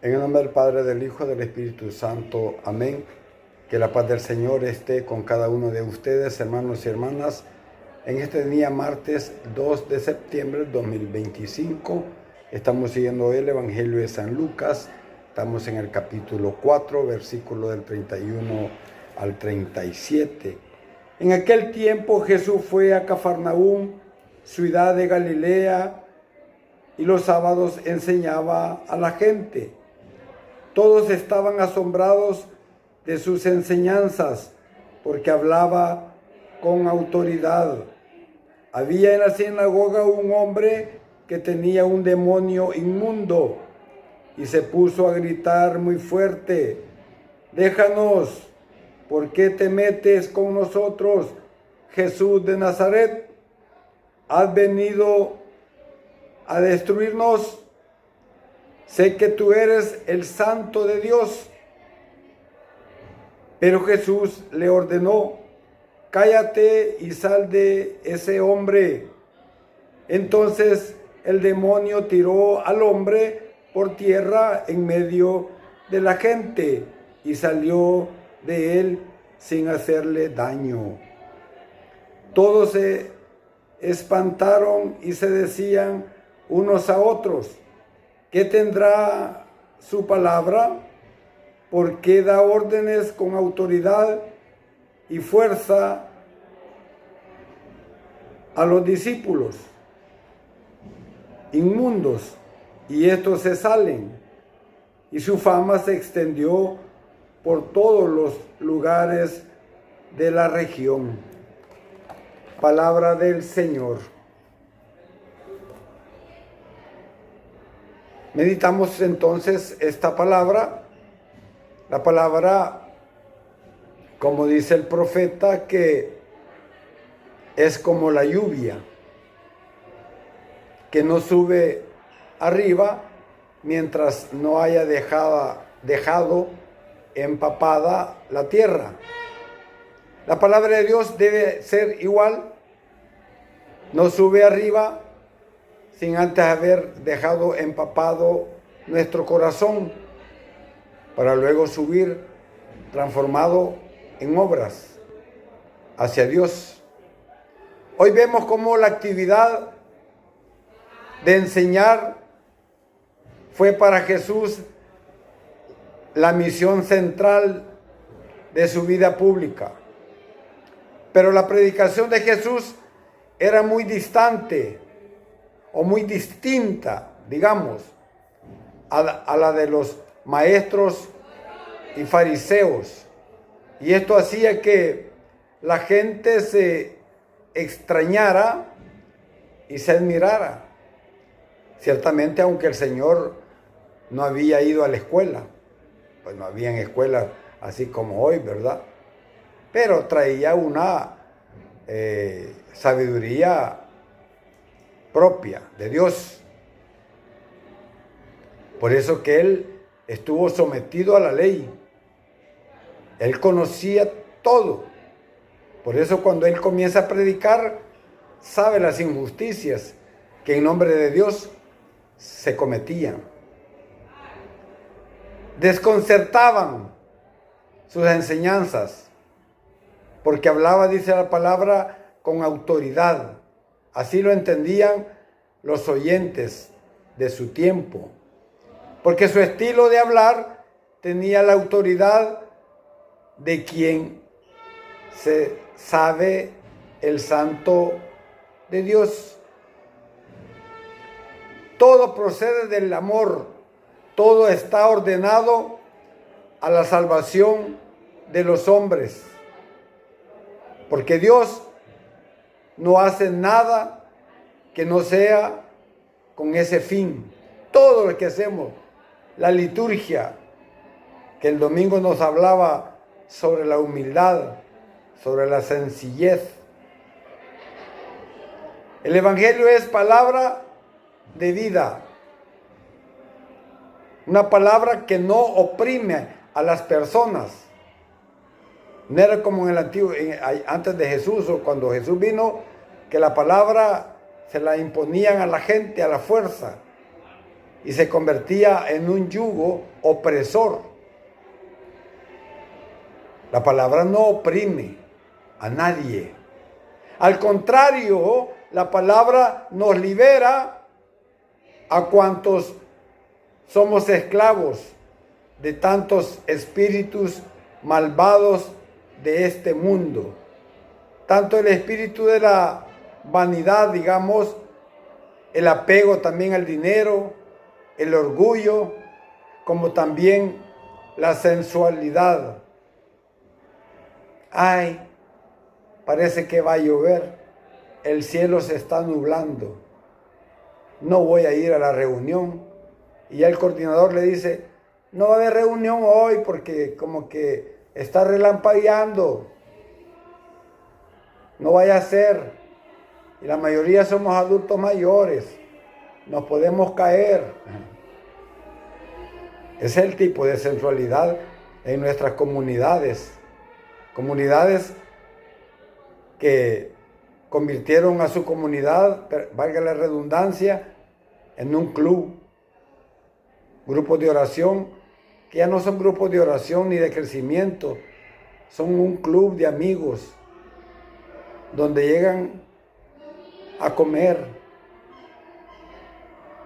En el nombre del Padre, del Hijo, del Espíritu Santo. Amén. Que la paz del Señor esté con cada uno de ustedes, hermanos y hermanas, en este día martes 2 de septiembre del 2025. Estamos siguiendo el Evangelio de San Lucas. Estamos en el capítulo 4, versículo del 31 al 37. En aquel tiempo Jesús fue a Cafarnaúm, ciudad de Galilea, y los sábados enseñaba a la gente. Todos estaban asombrados de sus enseñanzas, porque hablaba con autoridad. Había en la sinagoga un hombre que tenía un demonio inmundo y se puso a gritar muy fuerte: «Déjanos, ¿por qué te metes con nosotros, Jesús de Nazaret? ¿Has venido a destruirnos? Sé que tú eres el Santo de Dios». Pero Jesús le ordenó: «Cállate y sal de ese hombre». Entonces el demonio tiró al hombre por tierra en medio de la gente y salió de él sin hacerle daño. Todos se espantaron y se decían unos a otros: ¿qué tendrá su palabra? ¿Por qué da órdenes con autoridad y fuerza a los discípulos inmundos, y estos se salen? Y su fama se extendió por todos los lugares de la región. Palabra del Señor. Meditamos entonces esta palabra. La palabra, como dice el profeta, que es como la lluvia, que no sube arriba mientras no haya dejado empapada la tierra. La palabra de Dios debe ser igual, no sube arriba sin antes haber dejado empapado nuestro corazón, para luego subir transformado en obras hacia Dios. Hoy vemos cómo la actividad de enseñar fue para Jesús la misión central de su vida pública. Pero la predicación de Jesús era muy distante o muy distinta, digamos, a la de los maestros y fariseos. Y esto hacía que la gente se extrañara y se admirara. Ciertamente, aunque el Señor no había ido a la escuela, pues no habían escuelas así como hoy, ¿verdad? Pero traía una sabiduría propia de Dios. Por eso que Él estuvo sometido a la ley. Él conocía todo. Por eso cuando Él comienza a predicar, sabe las injusticias que en nombre de Dios se cometían. Desconcertaban sus enseñanzas, porque hablaba, dice la palabra, con autoridad. Así lo entendían los oyentes de su tiempo, porque su estilo de hablar tenía la autoridad de quien se sabe el Santo de Dios. Todo procede del amor, todo está ordenado a la salvación de los hombres, porque Dios no hace nada que no sea con ese fin. Todo lo que hacemos, la liturgia, que el domingo nos hablaba sobre la humildad, sobre la sencillez. El Evangelio es palabra de vida, una palabra que no oprime a las personas. No era como en el antiguo, antes de Jesús o cuando Jesús vino, que la palabra se la imponían a la gente a la fuerza. y se convertía en un yugo opresor. La palabra no oprime a nadie. Al contrario, la palabra nos libera a cuantos somos esclavos de tantos espíritus malvados de este mundo. Tanto el espíritu de la vanidad, digamos, el apego también al dinero, el orgullo, como también la sensualidad. Ay, parece que va a llover, el cielo se está nublando, no voy a ir a la reunión. Y ya el coordinador le dice, no va a haber reunión hoy porque como que está relampagueando, no vaya a ser. Y la mayoría somos adultos mayores, nos podemos caer. Es el tipo de sensualidad en nuestras comunidades. Comunidades que convirtieron a su comunidad, valga la redundancia, en un club. Grupos de oración, que ya no son grupos de oración ni de crecimiento, son un club de amigos, donde llegan a comer,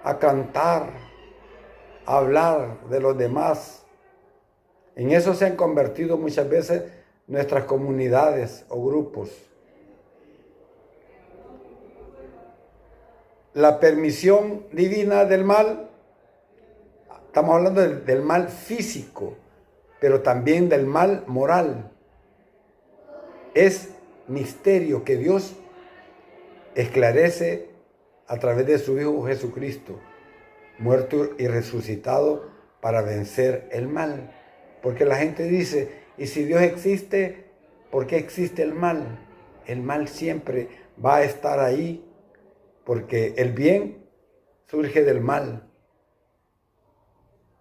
a cantar, a hablar de los demás. En eso se han convertido muchas veces nuestras comunidades o grupos. La permisión divina del mal, estamos hablando del mal físico, pero también del mal moral. Es misterio que Dios esclarece a través de su Hijo Jesucristo, muerto y resucitado para vencer el mal. Porque la gente dice, ¿y si Dios existe, por qué existe el mal? El mal siempre va a estar ahí, porque el bien surge del mal.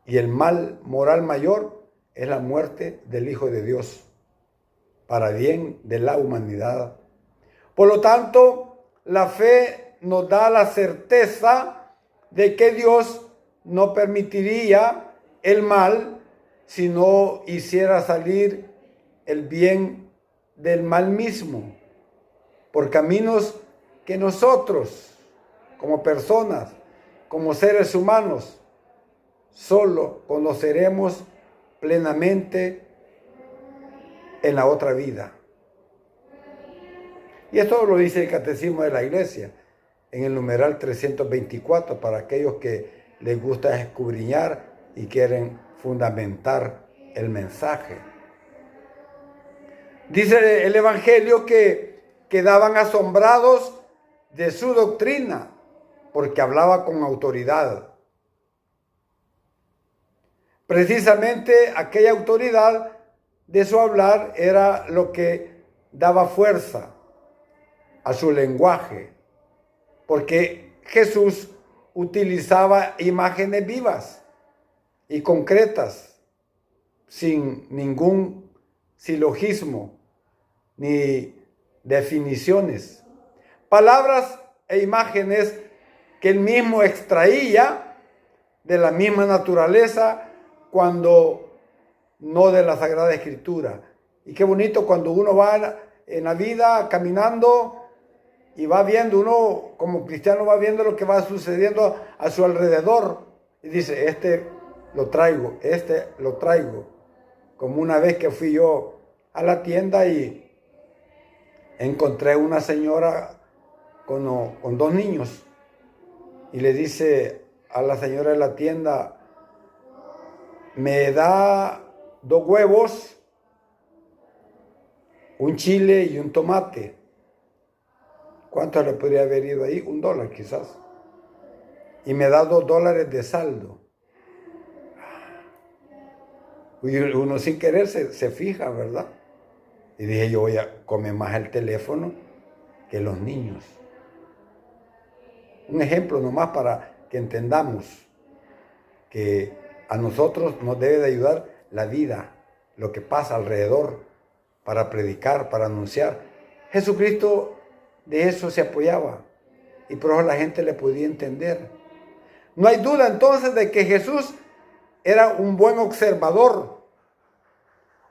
Y el mal moral mayor es la muerte del Hijo de Dios, para bien de la humanidad. Por lo tanto, la fe nos da la certeza de que Dios no permitiría el mal si no hiciera salir el bien del mal mismo, por caminos que nosotros, como personas, como seres humanos, solo conoceremos plenamente en la otra vida. Y esto lo dice el Catecismo de la Iglesia, en el numeral 324, para aquellos que les gusta escudriñar y quieren fundamentar el mensaje. Dice el Evangelio que quedaban asombrados de su doctrina, porque hablaba con autoridad. Precisamente aquella autoridad de su hablar era lo que daba fuerza a su lenguaje, porque Jesús utilizaba imágenes vivas y concretas, sin ningún silogismo ni definiciones. Palabras e imágenes que él mismo extraía de la misma naturaleza, cuando no de la Sagrada Escritura. Y qué bonito cuando uno va en la vida caminando y va viendo, uno como cristiano va viendo lo que va sucediendo a su alrededor y dice, este lo traigo. Como una vez que fui yo a la tienda y encontré una señora con dos niños y le dice a la señora de la tienda, me da 2 huevos, un chile y un tomate. ¿Cuánto le podría haber ido ahí? $1 quizás. Y me da $2 de saldo. Y uno sin querer se fija, ¿verdad? Y dije, yo voy a comer más el teléfono que los niños. Un ejemplo nomás para que entendamos que a nosotros nos debe de ayudar la vida, lo que pasa alrededor, para predicar, para anunciar. Jesucristo de eso se apoyaba y por eso la gente le podía entender. No hay duda entonces de que Jesús era un buen observador,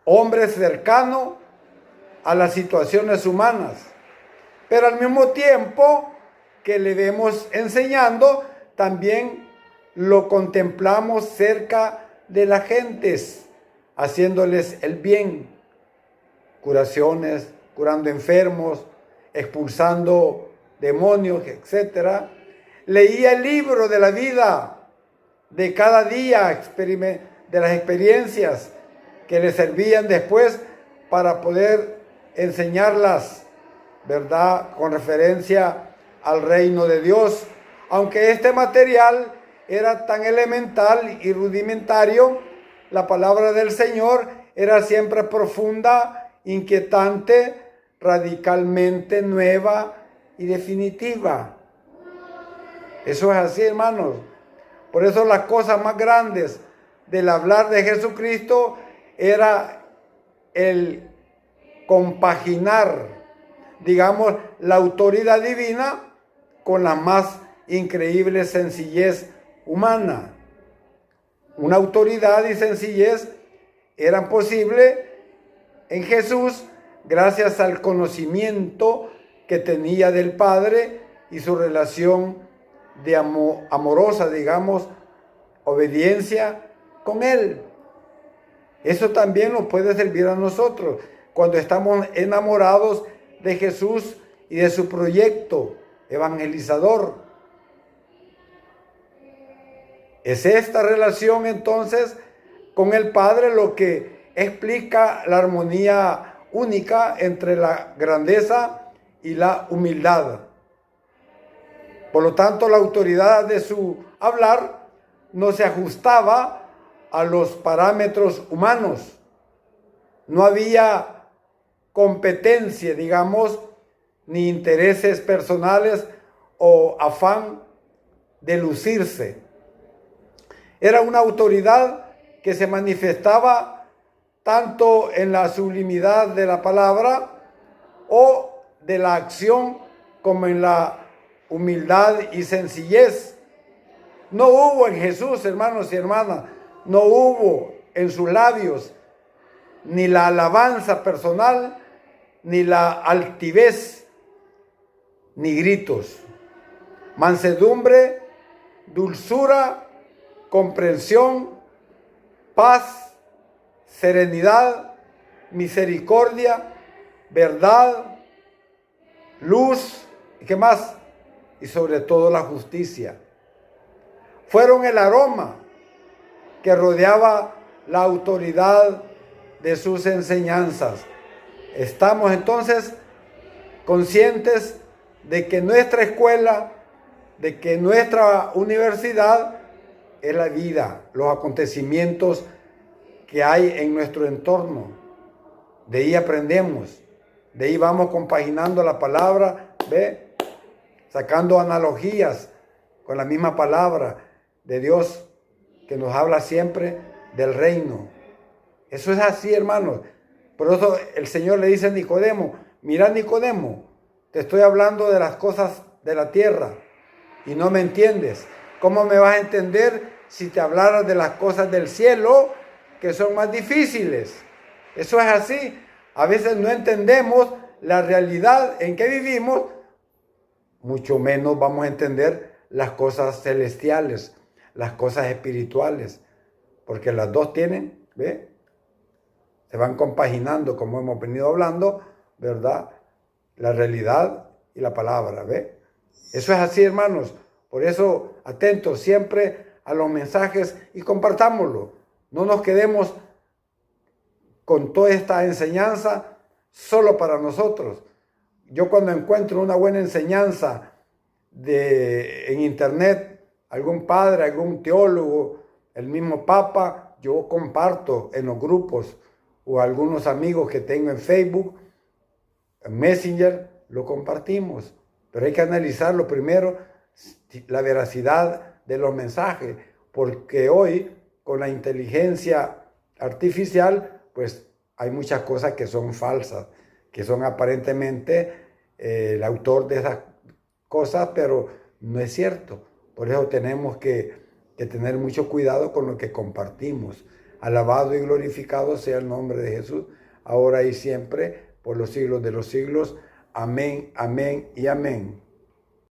hombre cercano a las situaciones humanas, pero al mismo tiempo que le vemos enseñando, también lo contemplamos cerca de las gentes, haciéndoles el bien, curaciones, curando enfermos, expulsando demonios, etc. Leía el libro de la vida de cada día, de las experiencias que le servían después para poder enseñarlas, ¿verdad? Con referencia al reino de Dios. Aunque este material era tan elemental y rudimentario, la palabra del Señor era siempre profunda, inquietante, radicalmente nueva y definitiva. Eso es así, hermanos. Por eso las cosas más grandes del hablar de Jesucristo era el compaginar, digamos, la autoridad divina con la más increíble sencillez humana. Una autoridad y sencillez eran posibles en Jesús gracias al conocimiento que tenía del Padre y su relación de amorosa, digamos, obediencia con Él. Eso también nos puede servir a nosotros cuando estamos enamorados de Jesús y de su proyecto evangelizador. Es esta relación entonces con el Padre lo que explica la armonía única entre la grandeza y la humildad. Por lo tanto, la autoridad de su hablar no se ajustaba a los parámetros humanos. No había competencia, digamos, ni intereses personales o afán de lucirse. Era una autoridad que se manifestaba tanto en la sublimidad de la palabra o de la acción como en la humildad y sencillez. No hubo en Jesús, hermanos y hermanas, no hubo en sus labios ni la alabanza personal, ni la altivez, ni gritos. Mansedumbre, dulzura, comprensión, paz, serenidad, misericordia, verdad, luz, ¿y qué más? Y sobre todo la justicia. Fueron el aroma que rodeaba la autoridad de sus enseñanzas. Estamos entonces conscientes de que nuestra escuela, de que nuestra universidad es la vida, los acontecimientos que hay en nuestro entorno. De ahí aprendemos, de ahí vamos compaginando la palabra, ¿ve? Sacando analogías con la misma palabra de Dios que nos habla siempre del reino. Eso es así, hermanos. Por eso el Señor le dice a Nicodemo, mira, Nicodemo, te estoy hablando de las cosas de la tierra y no me entiendes. ¿Cómo me vas a entender si te hablara de las cosas del cielo, que son más difíciles? Eso es así. A veces no entendemos la realidad en que vivimos, mucho menos vamos a entender las cosas celestiales, las cosas espirituales, porque las dos tienen, ¿ve? Se van compaginando, como hemos venido hablando, ¿verdad? La realidad y la palabra, ¿ve? Eso es así, hermanos. Por eso, atentos siempre a los mensajes y compartámoslo. No nos quedemos con toda esta enseñanza solo para nosotros. Yo cuando encuentro una buena enseñanza en internet, algún padre, algún teólogo, el mismo Papa, yo comparto en los grupos o algunos amigos que tengo en Facebook, en Messenger, lo compartimos. Pero hay que analizarlo primero, la veracidad de los mensajes, porque hoy con la inteligencia artificial, pues hay muchas cosas que son falsas, que son aparentemente el autor de esas cosas, pero no es cierto. Por eso tenemos que tener mucho cuidado con lo que compartimos. Alabado y glorificado sea el nombre de Jesús, ahora y siempre, por los siglos de los siglos. Amén, amén y amén.